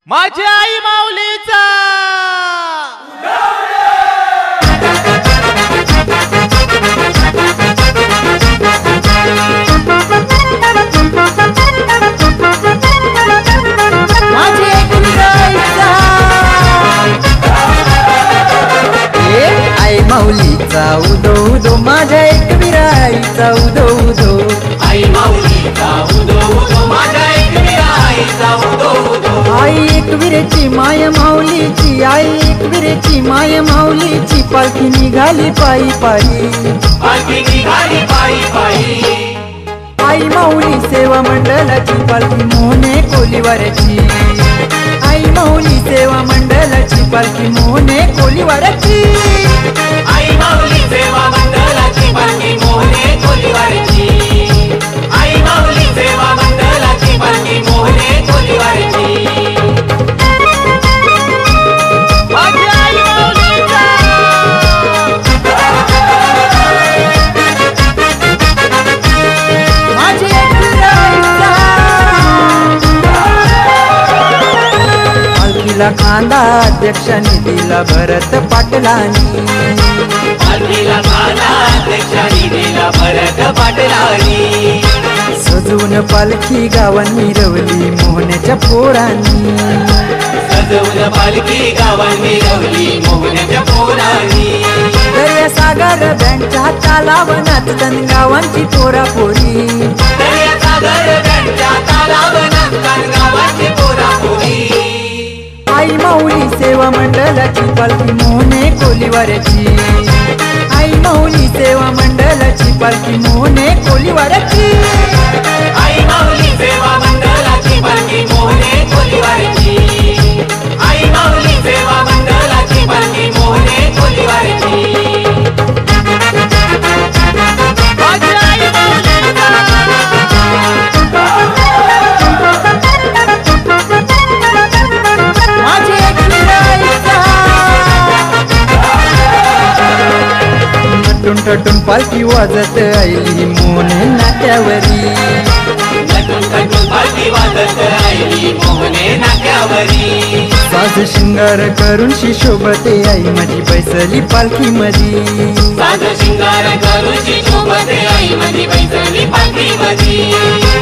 माझ्या आई माऊलीचा आई माऊलीचा उदो उदो माझ्या एकविराईचा उदो उदो आई माऊलीचा उदो उदो माझ्या एकविराईचा उदो उदो आई एकविरेची माय माऊलीची आई एकविरेची माय माऊलीची पालखी निघाली पायी पायी पालखी निघाली पायी पायी आई माऊली सेवा मंडळाची पालखी मोहने कोलीवाऱ्याची आई माऊली सेवा मंडळाची पालखी मोहने कोलीवाऱ्याची आई माऊली सेवा मंडळाची पालखी मोहने कोलीवारची आई माऊली सेवा मंडळाची पालखी मोहने कोलीवारची माझ्या आई माऊलीचा माझी एकविराईचा पालखीला खांदा अध्यक्षांनी दिला भरत पाटलांनी पालखीला खाना अध्यक्षांनी दिला भरत पाटलांनी सजवून पालखी गावात मिरवली मोहण्याच्या पोरांनी सजवून पालखी गावात मिरवली मोहण्याच्या पोरांनी दर्या सागर बँकच्या तालावनात गावांची पोरा पोरी दर्या सागर त्यांच्या तालावनात गावाची पोरा पोरी आई माऊली सेवा मंडळाची पालखी मोहने कोलीवाऱ्याची आई माऊली सेवा मंडळाची पालखी मोहने कोलीवाऱ्याची आई माऊली सेवा मंडळाची पालखी मोहने कोलीवारची आई माऊली सेवा मंडळाची पालखी मोहने कोलीवारची माझ्या आई माऊलीचा माझी एकविराईचा नटून टटून पालखी वाजत आईली मोहने नाट्यावरी नटून नटून पालखी वाजत आईली मोहने नाक्यावरी साज शिंगार करून शिशोभते आई माझी बैसली पालखी मधी साज शिंगार करूची शोभते आई माझी बैसली पालखी मधी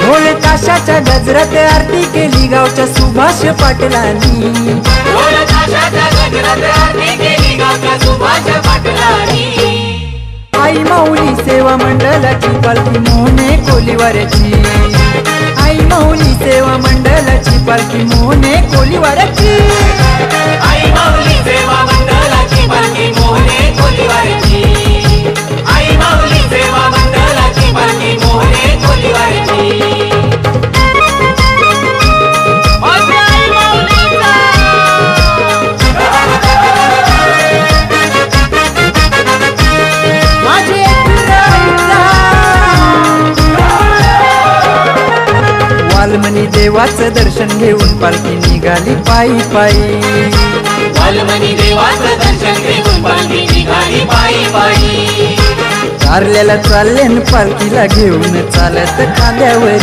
ढोल ताशाच्या गजरात आरती केली गावच्या सुभाष पाटलांनी ढोल ताशाच्या गजरात आरती केली गावच्या सुभाष पाटलांनी आई माऊली सेवा मंडळाची पालखी मोहने कोलीवाऱ्याची आई माऊली सेवा मंडळाची पालखी मोहने कोलीवाऱ्याची आई माऊली सेवा मंडळाची पालखी मोहने कोलीवारची आई माऊली सेवा मंडळाची पालखी मोहने कोलीवारची माझ्या आई माऊलीचा माझी एकविराईचा वाल्मनी देवाचं दर्शन घेऊन पालखी निघाली पायी पायी वाल्मनी देवाचं दर्शन घेऊन पालखी निघाली पायी पायी कारल्याला चालल्यान पालखीला घेऊन चालत खांद्यावरी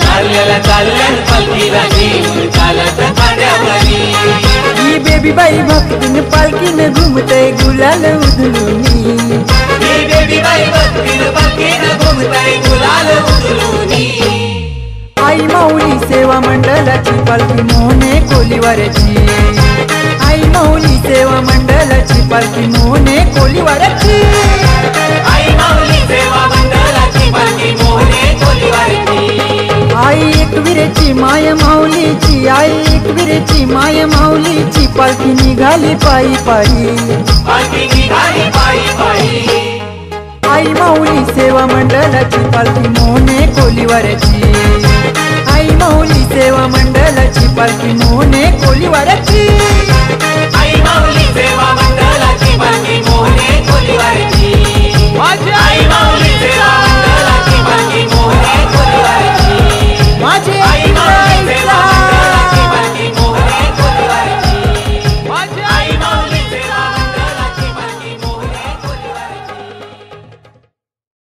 चालल्याला चालल्यान पालखीला घेऊन चालत खांद्यावरी ही बेबी बाई भक्तीन पालखीन घुमते गुलाल उधळूनी ही बेबी बाई भक्तीन पालखीन घुमताय गुलाल उधळूनी आई माऊली सेवा मंडळाची पालखी मोहने कोलीवाऱ्याची आई माऊली सेवा मंडळाची पालखी मोहने कोलीवाऱ्याची आई माऊली सेवा मंडळाची पालखी मोहने कोलीवारची आई एकविरेची माय माऊलीची आई एकविरेची माय माऊलीची पालखी निघाली पायी पायी पालखी निघाली पायी पायी आई माऊली सेवा मंडळाची पालखी मोहने कोलीवाऱ्याची आई माऊली सेवा मंडळाची पालखी मोहने कोलीवाऱ्याची